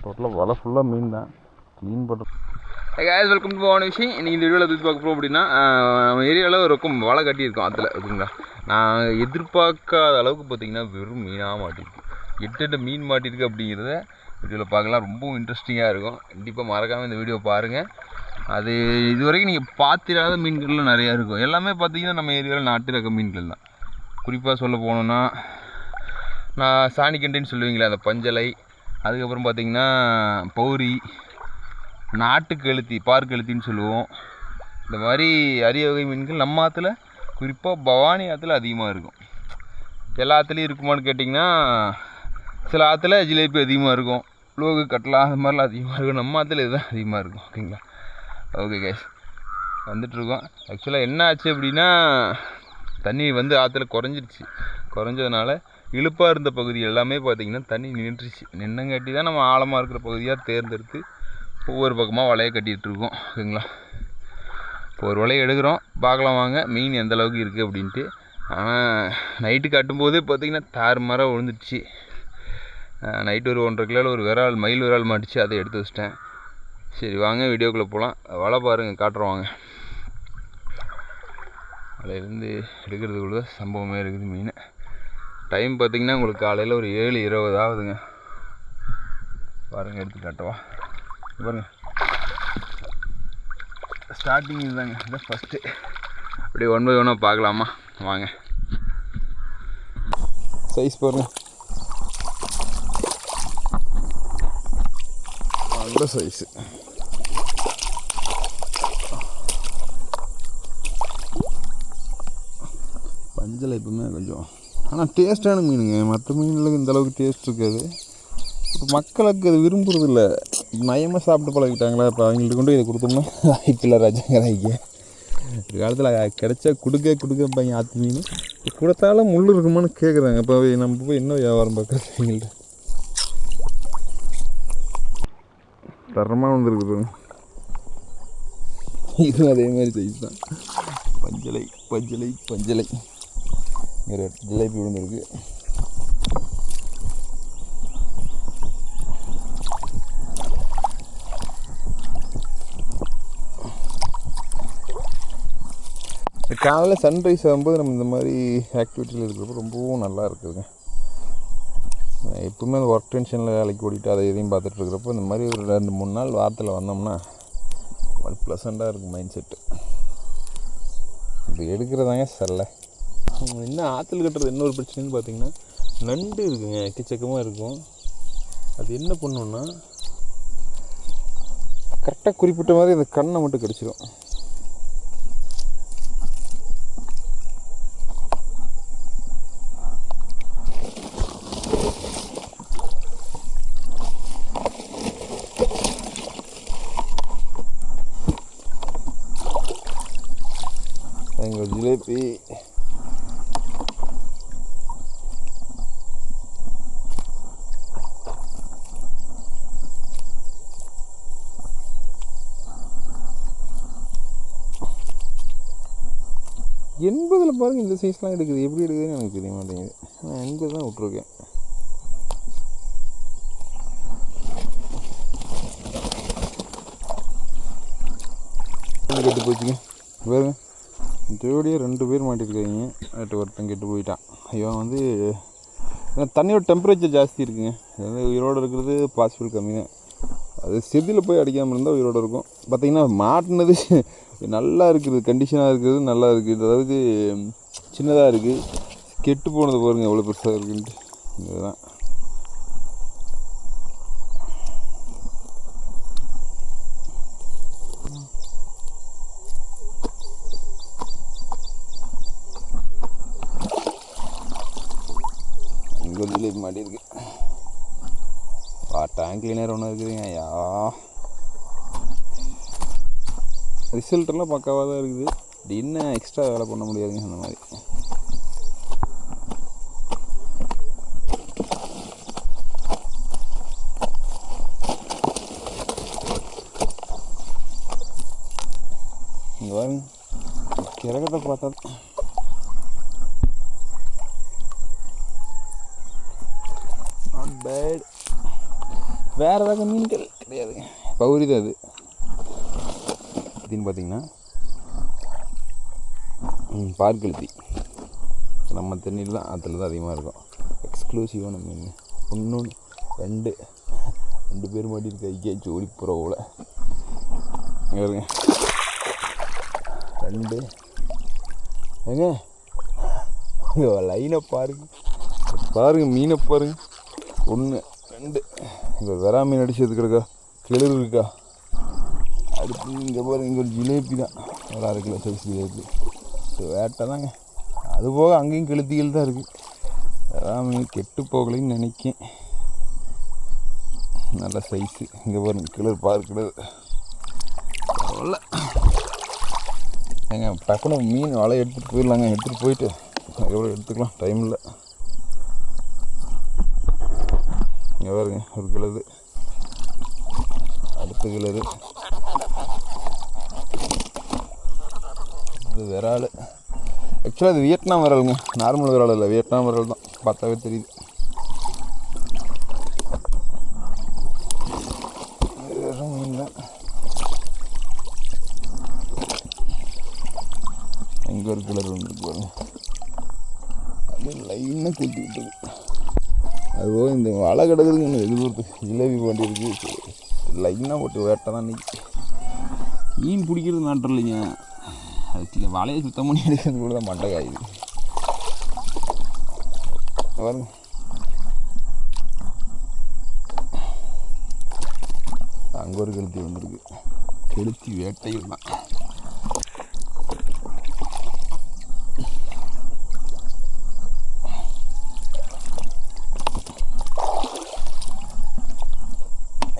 டோட்டலாக வலை ஃபுல்லாக மீன் தான் க்ளீன் பண்ணுறோம். guys, welcome to one விஷயம். இன்றைக்கி இந்த வீடியோவில் எது பார்க்க போகிறோம் அப்படின்னா, நம்ம ஏரியாவில் இருக்கும் வலை கட்டியிருக்கோம். அதில் ஓகேங்களா, நான் எதிர்பார்க்காத அளவுக்கு பார்த்திங்கன்னா வெறும் மீனாக மாட்டிருக்கு. 8 மீன் மாட்டிருக்கு அப்படிங்கிறத வீடியோவில் பார்க்கலாம். ரொம்பவும் இன்ட்ரெஸ்டிங்காக இருக்கும். கண்டிப்பாக மறக்காமல் இந்த வீடியோ பாருங்கள். அது இது வரைக்கும் நீங்கள் பார்த்திராத மீன்கள்லாம் நிறையா இருக்கும். எல்லாமே பார்த்திங்கன்னா நம்ம ஏரியாவில் நாட்டு ரக மீன்கள் தான். குறிப்பாக சொல்ல போனோன்னா, நான் சாணிக்கண்டைன்னு சொல்லுவீங்களே அந்த பஞ்சலை, அதுக்கப்புறம் பார்த்திங்கன்னா பௌரி, நாட்டுக்கெழுத்தி, பார்க்கெழுத்தின்னு சொல்லுவோம். இந்த மாதிரி அரிய வகை மீன்கள் நம்ம ஆற்றுல, குறிப்பாக பவானி ஆற்றுல அதிகமாக இருக்கும். எல்லா ஆற்றுலையும் இருக்குமான்னு கேட்டிங்கன்னா, சில ஆற்றுல ஜிலேபி அதிகமாக இருக்கும், லோகு கட்லா அது மாதிரிலாம் அதிகமாக இருக்கும். நம்ம ஆற்றுல இதுதான் அதிகமாக இருக்கும். ஓகேங்களா, ஓகே கேஸ், வந்துட்டுருக்கோம். ஆக்சுவலாக என்ன ஆச்சு அப்படின்னா, தண்ணி வந்து ஆற்றுல குறைஞ்சிருச்சு. குறைஞ்சதுனால இழுப்பாக இருந்த பகுதி எல்லாமே பார்த்திங்கன்னா தண்ணி நின்றுச்சு. நின்னங்காட்டி தான் நம்ம ஆழமாக இருக்கிற பகுதியாக தேர்ந்தெடுத்து ஒவ்வொரு பக்கமாக வலையை கட்டிகிட்ருக்கோம். ஓகேங்களா, இப்போ ஒரு வலையை எடுக்கிறோம், பார்க்கலாம் வாங்க மீன் எந்த அளவுக்கு இருக்குது அப்படின்ட்டு. ஆனால் நைட்டு கட்டும்போதே பார்த்திங்கன்னா தாறுமாறாக விழுந்துடுச்சு. நைட்டு ஒரு 1.5 கிலோவில் ஒரு விரால், மயில் விரால் மாட்டிச்சு, அதை எடுத்து வச்சிட்டேன். சரி வாங்க வீடியோக்குள்ளே போகலாம். வலை பாருங்கள், காட்டுறவாங்க. வலையிலேருந்து எடுக்கிறதுக்குள்ள சம்பவமே இருக்குது. மீன் டைம் பார்த்திங்கன்னா உங்களுக்கு காலையில் ஒரு 7:20 ஆகுதுங்க. பாருங்கள், எடுத்து காட்டவா பாருங்கள். ஸ்டார்டிங் இதுதாங்க, இதுதான் ஃபஸ்ட்டு. அப்படியே 1 by 1 பார்க்கலாமா வாங்க. சைஸ் பாருங்கள், நல்ல சைஸு. பஞ்சலை எப்பவுமே கொஞ்சம் ஆனால் டேஸ்ட்டான மீனுங்க. மற்ற மீன்களுக்கு இந்தளவுக்கு டேஸ்ட் இருக்காது. இப்போ மக்களுக்கு அது விரும்புறதில்ல. நயமாக சாப்பிட்டு பழகிட்டாங்களா, இப்போ அவங்கள்ட்ட கொண்டு இதை கொடுத்தோம்னா வாய்ப்பில்லை ராஜாங்கிறாங்க. ஒரு காலத்தில் கிடைச்சா கொடுக்க ஆற்று மீன் கொடுத்தாலும் முள் இருக்குமான்னு கேட்குறாங்க. இப்போ நம்ம போய் என்ன வியாபாரம் பார்க்குறது அவங்கள்ட்ட. தரமாக வந்துருக்கு. இதுவும் அதே மாதிரி சைஸ் தான். பஞ்சலை இங்கே ஜிலேபி விழுந்துருக்கு. காலையில் சன்ரைஸ் ஆகும்போது நம்ம இந்த மாதிரி ஆக்டிவிட்டியில் இருக்கிறப்போ ரொம்பவும் நல்லா இருக்குதுங்க. எப்பவுமே அந்த ஒர்க் டென்ஷனில் வேலைக்கு ஓடிட்டு அதை எதையும் பார்த்துட்டு இருக்கிறப்போ இந்த மாதிரி ஒரு 2-3 நாள் வாரத்தில் வந்தோம்னா ஒரு ப்ளசண்ட்டாக இருக்கும் மைண்ட் செட்டு. இது எடுக்கிறதாங்க சரியில்லை. இன்னும் ஆற்றுல கட்டுறது இன்னொரு பிரச்சனைன்னு பார்த்திங்கன்னா, நண்டு இருக்குங்க, எக்கச்சக்கமாக இருக்கும். அது என்ன பண்ணுன்னா, கரெக்டாக குறிப்பிட்ட மாதிரி அந்த கண்ணை மட்டும் கடிச்சிடும். எங்கள் ஜிலேபி எண்பதில் பாருங்கள், இந்த சைஸ்லாம் எடுக்குது. எப்படி எடுக்குதுன்னு எனக்கு தெரிய மாட்டேங்குது. நான் 80 தான் விட்ருக்கேன். கெட்டு போச்சுங்க பாருங்க. ஜோடியாக 2 பேர் மாட்டிருக்காங்க. ஒருத்தன் கெட்டு போயிட்டான். இவன் வந்து தண்ணியோட டெம்பரேச்சர் ஜாஸ்தி இருக்குங்க. அது உயிரோடு இருக்கிறது பாசிபிள் கம்மி தான். அது செதில் போய் அடிக்காமல் இருந்தால் உயிரோடு இருக்கும். பார்த்திங்கன்னா மாட்டினது நல்லா இருக்குது, கண்டிஷனாக இருக்கிறது நல்லா இருக்குது. அதாவது சின்னதாக இருக்குது. கெட்டு போனது பாருங்கள் எவ்வளோ பெருசாக இருக்குன்ட்டு. இதுதான் இங்கே ஜிலேபி மாட்டியிருக்கு. டேங்க் கிளீனர் ஒன்று இருக்குதுங்க. ஐயா, ரிசல்ட்டெல்லாம் பக்காவாக தான் இருக்குது. இன்னும் எக்ஸ்ட்ரா வேலை பண்ண முடியாதுங்க அந்த மாதிரி. இங்கே பாருங்க, கிரகத்தை பார்த்தா நாட் பேட். வேறு ஏதாவது மீன்கள் கிடையாதுங்க, பௌரி தான் அது. அப்படின்னு பார்த்தீங்கன்னா பார்க்கெழுத்தி நம்ம தண்ணியில் தான், அதில் தான் அதிகமாக இருக்கும். எக்ஸ்க்ளூசிவான மீன். ஒன்று ரெண்டு பேர் மாட்டி இருக்கு. ஐயா ஜோடி புறவில் இருங்க. 2 ஏங்க லைனை பாருங்க மீனை பாருங்க. 1 2 இங்கே வெறா மீன் அடிச்சது கிடக்கா, கிளறு இருக்கா. அடுத்து இங்கே பாருங்க, இங்கே ஒரு ஜிலேபி தான், ஒரு 1/2 கிலோ சைஸ் ஜிலேபி. வேட்டை தாங்க. அதுபோக அங்கேயும் கெளுத்திகள் தான் இருக்குது. வெறா மீன் கெட்டு போகலைன்னு நினைக்கேன். நல்ல சைஸு. இங்கே பாருங்க கிளறு பார்க்கிறது அவ்வளோ. ஏங்க டக்குனு மீன் வலை எடுத்துகிட்டு போயிடலாங்க. எடுத்துகிட்டு போயிட்டு எவ்வளோ எடுத்துக்கலாம், டைம் இல்லை. இங்கே பாருங்க ஒரு கிளறு, அடுத்த கிளறு, இது விரால். ஆக்சுவலாக இது வியட்நாம் விராலுங்க, நார்மல் விரால் இல்லை, வியட்நாம் விரால் தான். பார்த்தாவே தெரியுது. மீன் தான். எங்கே ஒரு கிளறு வந்துருக்கு பாருங்க, அது லைனாக கூட்டி விட்டுது. அதுபோக இந்த வலை கிடக்குதுங்க, எதிர்பார்த்து ஜிலேபி பாண்டி இருக்குது. லைனாக போட்டு வேட்டை தான் இன்றைக்கி. மீன் பிடிக்கிறது மேட்டர் இல்லைங்க, அதுக்கு வலையை சுத்தம் பண்ணி எடுக்கிறது கூட தான் மண்டை காயுது. பாருங்க அங்கே ஒரு கெளுத்தி வந்துருக்கு. கெளுத்தி வேட்டையில் தான்.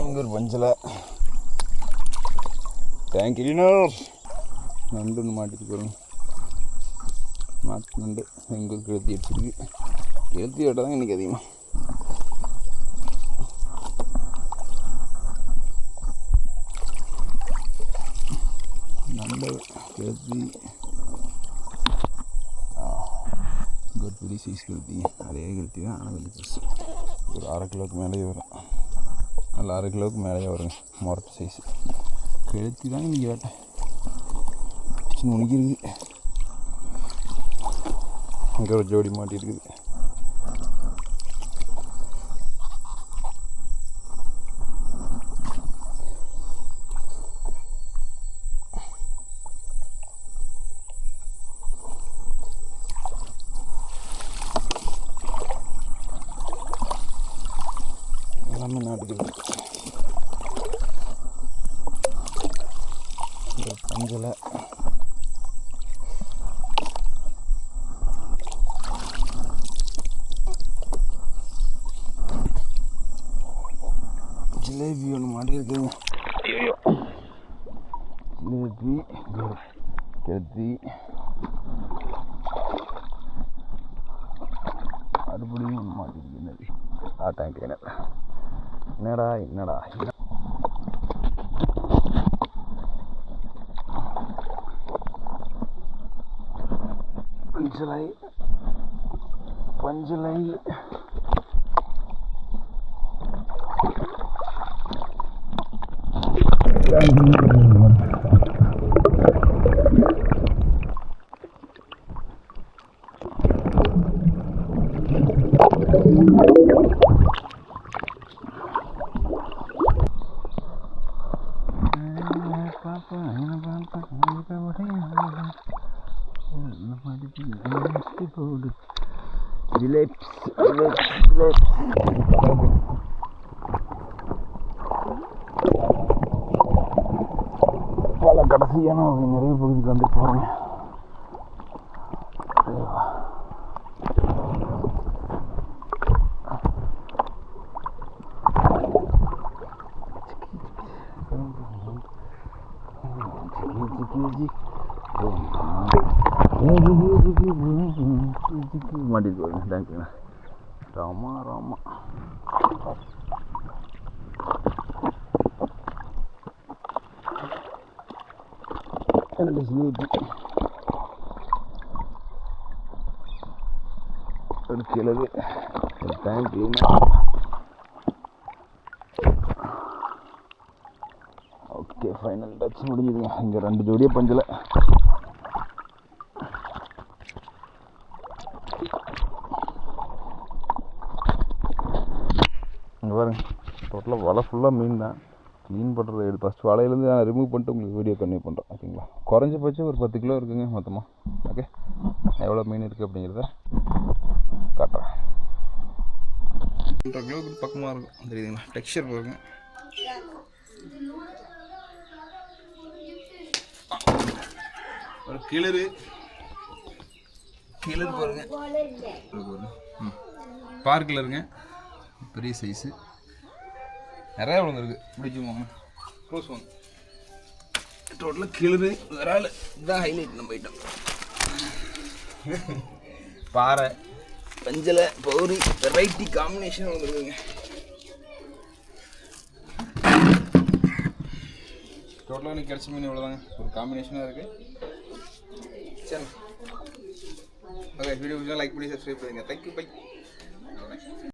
இங்கே ஒரு பஞ்சலை டேங்க் கிளீனர் நண்டு ஒன்று மாட்டிட்டு போகிறோம். நாட்டு நண்டு. இங்கே ஒரு கெளுத்தி எடுத்துருக்கு. கெளுத்தி வேட்டை தான் இன்றைக்கி அதிகமாக. நண்டு கெளுத்தி இங்கே ஒரு பெரிய சைஸ் கெளுத்தி. அதே கெளுத்தி தான், ஆனால் வெளி சைஸ். ஒரு 1/2 கிலோவுக்கு மேலேயே வரும். அதில் 1/2 கிலோவுக்கு மேலேயே வருங்க மொரட்டு சைஸு. கெளுத்தி தான் இன்றைக்கி வேட்டை. சின்ன உணிக்கிருக்கு. அங்கே ஒரு ஜோடி மாட்டிருக்குது. எல்லாமே நாட்டுக்குது. இந்த பஞ்சலை ஜிலேபி ஒன்று மாட்டி இருக்குங்க. ஜிலேபி கெளுத்தி மறுபடியும் ஒன்று மாட்டிருக்கு. Tank cleaner. என்னடா பஞ்சலை பல கடைசியான நிறைய பகுதிக்கு வந்து போகிறேங்க. மாட்டிட்டு வருங்க டேங்க்குங்க. ராமா என்னோட ஜிலேபி ஒரு கிளறு ஒரு டேங்க் கிளீனாக ஓகே, ஃபைனல் டச் முடிஞ்சுதுங்க. இங்கே 2 ஜோடியே பஞ்சலை. இங்கே பாருங்க, டோட்டலாக வலை ஃபுல்லாக மீன் தான். க்ளீன் பண்ணுறது எடுத்து ஃபஸ்ட் வலையிலேருந்து நான் ரிமூவ் பண்ணிட்டு உங்களுக்கு வீடியோ கன்டினியூ பண்ணுறேன். ஓகேங்களா? குறைஞ்சபட்சம் ஒரு 10 கிலோ இருக்குங்க மொத்தமாக. ஓகே, எவ்வளோ மீன் இருக்குது அப்படிங்கிறத காட்டுறேன். 1.5 கிலோவுக்கு பக்கமாக இருக்கும், தெரியுதுங்களா? டெக்ஸ்சர் பாருங்க. ஒரு கிளறு பாருங்க, பார்க்கில் இருங்க, பெரிய சைஸு, நிறையா விழுந்துருக்கு. பிடிச்சுமாங்க க்ளோஸ் வாங்க. டோட்டலாக கிளறு விரால் இதுதான் ஹைலைட். நம்ம ஐட்டம் பாறை, பஞ்சலை, பௌரி வெரைட்டி காம்பினேஷன் வந்துருக்குங்க. டோட்டலாக எனக்கு கிடச்ச மீன் இவ்வளோதாங்க. ஒரு காம்பினேஷனாக இருக்குது. சரி, ஓகே, வீடியோ லைக் பண்ணி சப்ஸ்கிரைப் பண்ணுங்கள். Thank you, by.